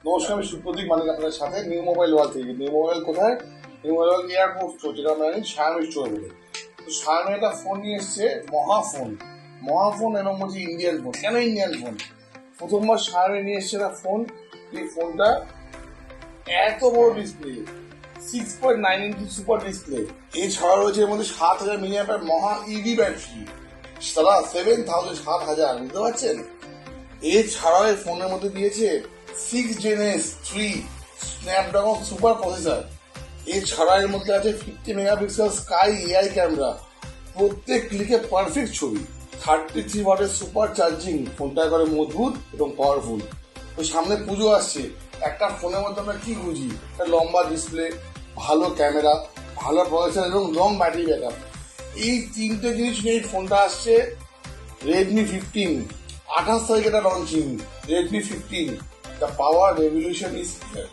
নমস্কার, আমি সুপ্রদীপ মানিক আপনাদের সাথে নিউ মোবাইল ওয়ার্ল্ড থেকে। নিউ মোবাইল কোথায়? নিউ মোবাইল এয়ারপোর্ট স্টোর, যেটা আমরা জানি শায়ামি স্টোর বলে। তো শায়ামি একটা ফোন নিয়ে এসছে, মহাফোন এবং বলছি ইন্ডিয়ান ফোন। কেন ইন্ডিয়ান ফোন? প্রথমবার শায়ামি নিয়ে এসছে একটা ফোন, এই ফোনটা এত বড় ডিসপ্লে, 6.9 ইঞ্চি সুপার ডিসপ্লে। এছাড়া রয়েছে এর মধ্যে 7000 মিলিঅ্যাম্পিয়ার মহা ইভি ব্যাটারি, সারা 7000 বুঝতে পারছেন? এছাড়াও এই ফোনের মধ্যে দিয়েছে 6 Gen S3 Snapdragon super processor. এছাড়া এর মধ্যে আছে 50 মেগাপিক্সেল স্কাই এআই ক্যামেরা, প্রত্যেক ক্লিকে পারফেক্ট ছবি। 33 ওয়াটের সুপার চার্জিং, ফোনটা করে মজবুত এবং পাওয়ারফুল। তো সামনে পুজো আসছে, একটা ফোনের মধ্যে আমরা কি বুঝি? একটা লম্বা ডিসপ্লে, ভালো ক্যামেরা, ভালো প্রসেসর এবং লং ব্যাটারি ব্যাকআপ। এই তিনটে জিনিস নিয়ে এই ফোনটা আসছে। রেডমি 15, 28 তারিখে এটা launching. Redmi 15, the power revolution is here.